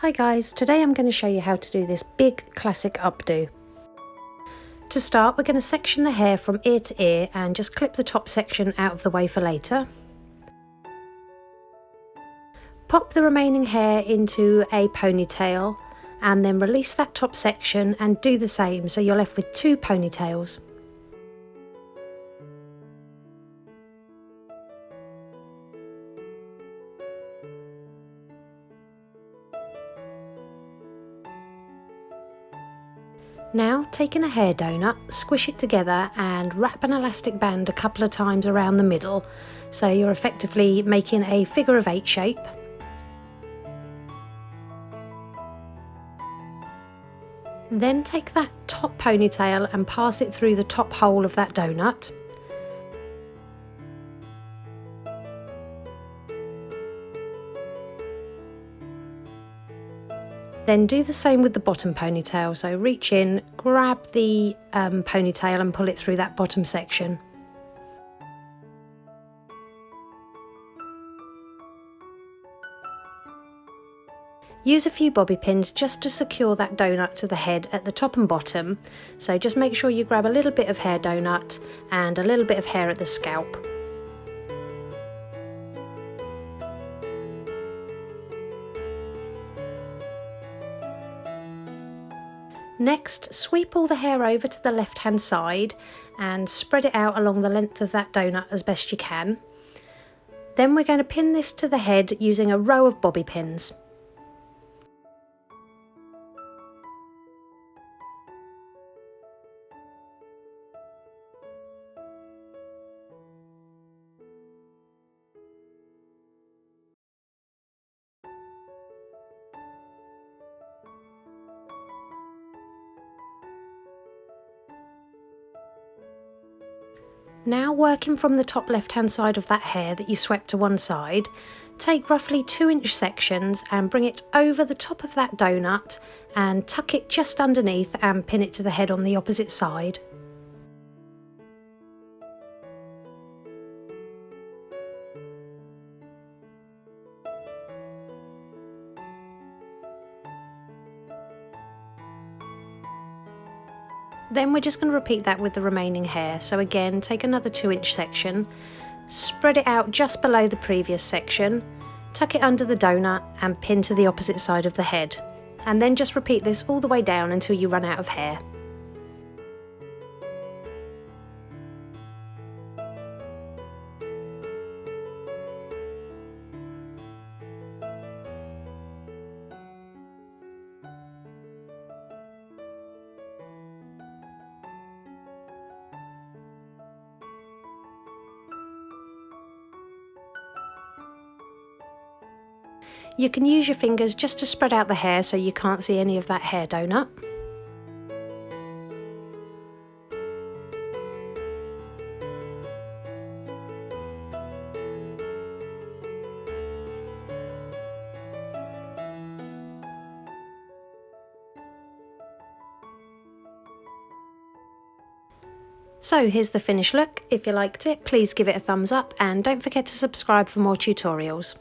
Hi guys, today I'm going to show you how to do this big classic updo. To start, we're going to section the hair from ear to ear and just clip the top section out of the way for later. Pop the remaining hair into a ponytail and then release that top section and do the same, so you're left with two ponytails. Now, taking a hair donut, squish it together and wrap an elastic band a couple of times around the middle, so you're effectively making a figure of 8 shape. Then take that top ponytail and pass it through the top hole of that donut. Then do the same with the bottom ponytail, so reach in, grab the ponytail and pull it through that bottom section. Use a few bobby pins just to secure that donut to the head at the top and bottom, so just make sure you grab a little bit of hair donut and a little bit of hair at the scalp. Next, sweep all the hair over to the left hand side and spread it out along the length of that donut as best you can. Then we're going to pin this to the head using a row of bobby pins. Now, working from the top left hand side of that hair that you swept to one side, take roughly 2-inch sections and bring it over the top of that donut and tuck it just underneath and pin it to the head on the opposite side. Then we're just going to repeat that with the remaining hair. So again, take another 2-inch section, spread it out just below the previous section, tuck it under the donut and pin to the opposite side of the head. And then just repeat this all the way down until you run out of hair. You can use your fingers just to spread out the hair so you can't see any of that hair donut. So here's the finished look. If you liked it, please give it a thumbs up and don't forget to subscribe for more tutorials.